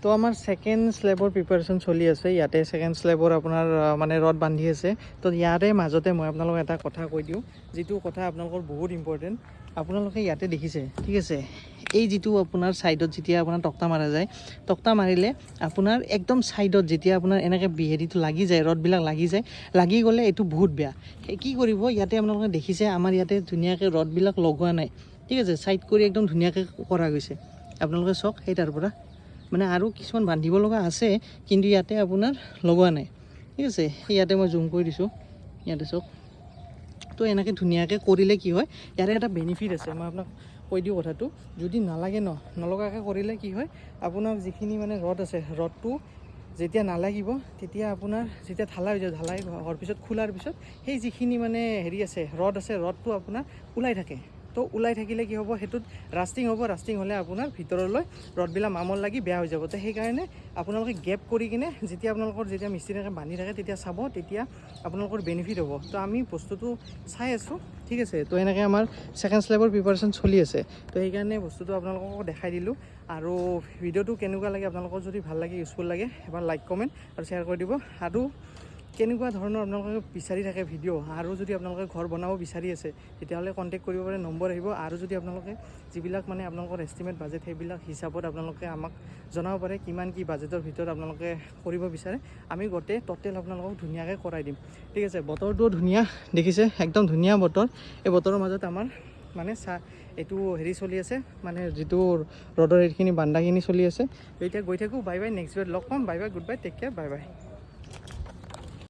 তো আমাৰ second স্লেবৰ preparation চলি আছে ইয়াতে সেকেন্ড স্লেবৰ আপোনাৰ মানে ৰড বান্ধি আছে তো ইয়াৰে মাজতে মই আপোনালোকক এটা কথা কৈ দিওঁ যিটো কথা আপোনালোকৰ বহুত ইম্পৰ্টেণ্ট আপোনালোকে ইয়াতে দেখিছে ঠিক আছে এই যিটো আপোনাৰ সাইডত যেতিয়া আপোনাৰ তক্তা মাৰা যায় তক্তা মাৰিলে আপোনাৰ একদম সাইডত যেতিয়া আপোনাৰ এনেকৈ বিহেৰিটো লাগি যায় ৰডবিলাক লাগি গ'লে এইটো বহুত বেয়া কি কৰিব ইয়াতে আপোনালোকে দেখিছে আমাৰ ইয়াতে ধুনীয়াকৈ ৰডবিলাক লগোৱা নাই ঠিক আছে সাইড কৰি একদম ধুনীয়াকৈ কৰা গৈছে আপোনালোকে চাওক সেই তাৰ পৰা মানে আৰু কিছুমান বান্ধিব লগা আছে কিন্তু ইয়াতে আপোনাৰ লগোৱা নাই ঠিক আছে ইয়াতে মই জুম কৰি দিছোঁ ইয়াতে চাওক তো এনেকৈ ধুনীয়াকৈ কৰিলে কি হয় ইয়াৰে এটা বেনিফিট আছে মই আপোনাক কৈ দিওঁ কথাটো যদি নালাগে নলগাকৈ কৰিলে কি হয় আপোনাৰ যিখিনি মানে ৰড আছে ৰডটো যেতিয়া নালাগিব তেতিয়া আপোনাৰ যেতিয়া ঢালাই হৈ যায় ঢালাই হোৱাৰ পিছত খোলাৰ পিছত সেই যিখিনি মানে হেৰি আছে ৰড আছে ৰডটো আপোনাৰ ওলাই থাকে তো ওলাই থাকিলে কি হ'ব হেতুত ৰাস্টিং হ'ব ৰাস্টিং হ'লে আপোনাৰ ভিতৰলৈ ৰডবিলাক মামল লাগি বেয়া হৈ যাব তো সেইকাৰণে আপোনালোকে গেপ কৰি কিনে যেতিয়া আপোনালোকৰ যেতিয়া মিস্ত্ৰীয়ে বান্ধি থাকে তেতিয়া চাব তেতিয়া আপোনালোকৰ বেনিফিট হ'ব তো আমি বস্তুটো চাই আছোঁ ঠিক আছে তো এনেকৈ আমাৰ সেকেন্ড স্লেবৰ প্ৰিপাৰেশ্যন চলি আছে তো সেইকাৰণে বস্তুটো আপোনালোকক দেখাই দিলোঁ আৰু ভিডিঅ'টো কেনেকুৱা লাগে আপোনালোকৰ যদি ভাল লাগে ইউজফুল লাগে এবাৰ লাইক কমেণ্ট আৰু শ্বেয়াৰ কৰি দিব আৰু কেনেকুৱা ধৰণৰ আপোনালোকে বিচাৰি থাকে ভিডিঅ' আৰু যদি আপোনালোকে ঘৰ বনাব বিচাৰি আছে তেতিয়াহ'লে কণ্টেক্ট কৰিব পাৰে নম্বৰ আহিব আৰু যদি আপোনালোকে যিবিলাক মানে আপোনালোকৰ এষ্টিমেট বাজেট সেইবিলাক হিচাপত আপোনালোকে আমাক জনাব পাৰে কিমান কি বাজেটৰ ভিতৰত আপোনালোকে কৰিব বিচাৰে আমি গোটেই টোটেল আপোনালোকক ধুনীয়াকৈ কৰাই দিম ঠিক আছে বতৰটোও ধুনীয়া দেখিছে একদম ধুনীয়া বতৰ এই বতৰৰ মাজত আমাৰ মানে এইটো হেৰি চলি আছে মানে যিটো ৰডৰ এইখিনি বান্ধাখিনি চলি আছে এতিয়া গৈ থাকোঁ বাই বাই নেক্সট ভিডিঅ'ত লগ পাম bye bye good bye take care bye bye